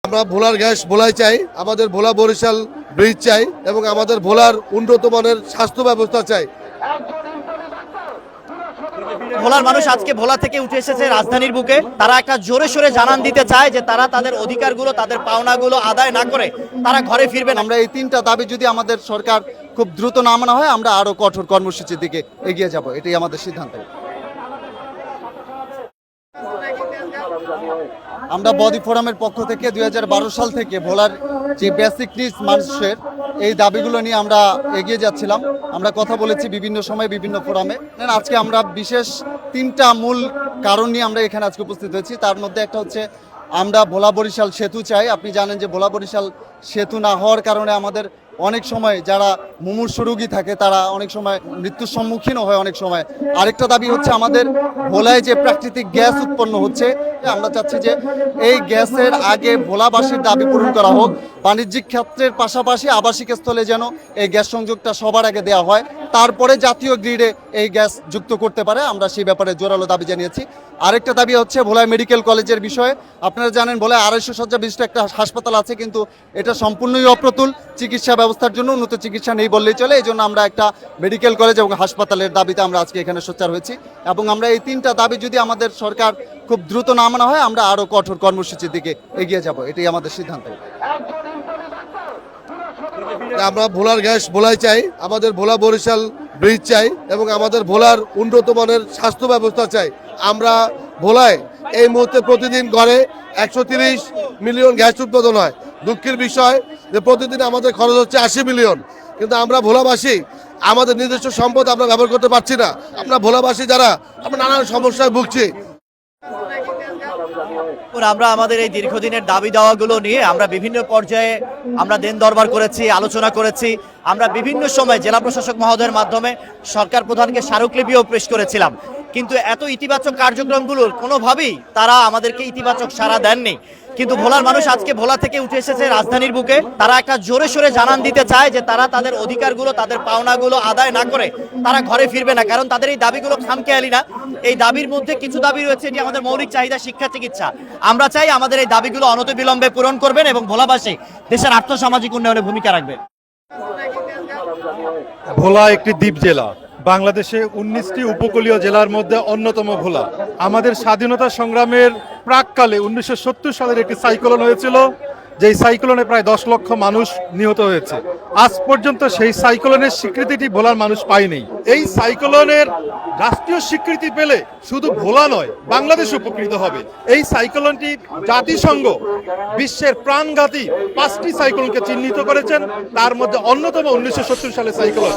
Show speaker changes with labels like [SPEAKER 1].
[SPEAKER 1] আমরা ভোলার গ্যাস ভোলাই চাই, আমাদের ভোলা বরিশাল ব্রিজ চাই এবং আমাদের ভোলার উন্নত মানের স্বাস্থ্য ব্যবস্থা চাই।
[SPEAKER 2] ভোলার মানুষ আজকে ভোলা থেকে উঠে এসেছে রাজধানীর বুকে। তারা একটা জোরে সোরে জানান দিতে চায় যে তারা তাদের অধিকারগুলো, তাদের পাওনাগুলো আদায় না করে তারা ঘরে ফিরবে না।
[SPEAKER 3] আমরা এই তিনটা দাবি যদি আমাদের সরকার খুব দ্রুত না মানা হয়, আমরা আরো কঠোর কর্মসূচির দিকে এগিয়ে যাব, এটাই আমাদের সিদ্ধান্ত। আমরা বডি ফোরামের পক্ষ থেকে 2012 সাল থেকে ভোলার যে বেসিক নিডস মানুষের এই দাবিগুলো নিয়ে আমরা এগিয়ে যাচ্ছিলাম। আমরা কথা বলেছি বিভিন্ন সময় বিভিন্ন ফোরামে। আজকে আমরা বিশেষ তিনটা মূল কারণ নিয়ে আমরা এখানে আজকে উপস্থিত হয়েছি। তার মধ্যে একটা হচ্ছে আমরা ভোলা বরিশাল সেতু চাই। আপনি জানেন যে ভোলা বরিশাল সেতু না হওয়ার কারণে আমাদের অনেক সময় যারা মুমূর্ষু রোগী থাকে তারা অনেক সময় মৃত্যুর সম্মুখীনও হয় অনেক সময়। আরেকটা দাবি হচ্ছে আমাদের ভোলায় যে প্রাকৃতিক গ্যাস উৎপন্ন হচ্ছে, আমরা চাচ্ছি যে এই গ্যাসের আগে ভোলাবাসীর দাবি পূরণ করা হোক। বাণিজ্যিক ক্ষেত্রের পাশাপাশি আবাসিক স্থলে যেন এই গ্যাস সংযোগটা সবার আগে দেওয়া হয়, তারপরে জাতীয় গ্রিডে এই গ্যাস যুক্ত করতে পারে। আমরা সেই ব্যাপারে জোরালো দাবি জানিয়েছি। আরেকটা দাবি হচ্ছে ভোলায় মেডিকেল কলেজের বিষয়ে। আপনারা জানেন ভোলায় 250 শয্যা বিশিষ্ট একটা হাসপাতাল আছে, কিন্তু এটা সম্পূর্ণই অপ্রতুল। চিকিৎসা ব্যবস্থার জন্য উন্নত চিকিৎসা নেই বললেই চলে। এই জন্য আমরা একটা মেডিকেল কলেজ এবং হাসপাতালের দাবিতে আমরা আজকে এখানে সোচ্চার হয়েছি। এবং আমরা এই তিনটা দাবি যদি আমাদের সরকার খুব দ্রুত না মানা হয়, আমরা আরো কঠোর কর্মসূচির দিকে এগিয়ে যাব, এটাই আমাদের সিদ্ধান্ত।
[SPEAKER 1] আমরা ভোলার গ্যাস ভোলাই চাই, আমাদের ভোলা বরিশাল ব্রিজ চাই এবং আমাদের ভোলার উন্নত মানের স্বাস্থ্য ব্যবস্থা চাই। আমরা ভোলায় এই মুহূর্তে প্রতিদিন গড়ে 130 মিলিয়ন গ্যাস উৎপাদন হয়। দুঃখের বিষয় যে প্রতিদিন আমাদের খরচ হচ্ছে 80 মিলিয়ন, কিন্তু আমরা ভোলাবাসী আমাদের নিজস্ব সম্পদ আমরা ব্যবহার করতে পারছি না। আমরা ভোলাবাসী যারা আমরা নানান সমস্যায় ভুগছি।
[SPEAKER 2] আমরা আমাদের এই দীর্ঘদিনের দাবি দাওয়াগুলো নিয়ে আমরা বিভিন্ন পর্যায়ে আমরা দেন দরবার করেছি, আলোচনা করেছি। আমরা বিভিন্ন সময় জেলা প্রশাসক মহোদয়ের মাধ্যমে সরকার প্রধানকে স্মারকলিপিও পেশ করেছিলাম, কিন্তু এত ইতিবাচক কার্যক্রমগুলোর কোনোভাবেই তারা আমাদেরকে ইতিবাচক সাড়া দেননি। কিন্তু ভোলার মানুষ আজকে ভোলা থেকে উঠে এসেছে রাজধানীর বুকে। তারা একটা জোরে সোরে জানান দিতে চায় যে তারা তাদের অধিকারগুলো, তাদের পাওনাগুলো আদায় না করে তারা ঘরে ফিরবে না, কারণ তাদের এই দাবিগুলো খামখেয়ালি না। এই দাবির মধ্যে কিছু দাবি রয়েছে যে আমাদের মৌলিক চাহিদা, শিক্ষা, চিকিৎসা। আমরা চাই আমাদের এই দাবিগুলো অনতিবিলম্বে পূরণ করবেন এবং ভোলাবাসী দেশের আর্থসামাজিক উন্নয়নে ভূমিকা রাখবে।
[SPEAKER 4] ভোলা একটি দ্বীপ জেলা, বাংলাদেশে 19টি উপকূলীয় জেলার মধ্যে অন্যতম ভোলা। আমাদের স্বাধীনতা সংগ্রামের প্রাককালে 1970 সালের একটি সাইক্লোন হয়েছিল, যেই সাইক্লোনে প্রায় 10 লক্ষ মানুষ নিহত হয়েছে। আজ পর্যন্ত সেই সাইক্লোনের স্বীকৃতিটি ভোলার মানুষ পায়নি। এই সাইক্লোনের রাষ্ট্রীয় স্বীকৃতি পেলে শুধু ভোলা নয়, বাংলাদেশ উপকৃত হবে। এই সাইক্লোনটি জাতিসংঘ বিশ্বের প্রাণঘাতী 5টি সাইক্লোনকে চিহ্নিত করেছেন, তার মধ্যে অন্যতম 1970 সালের সাইক্লোন।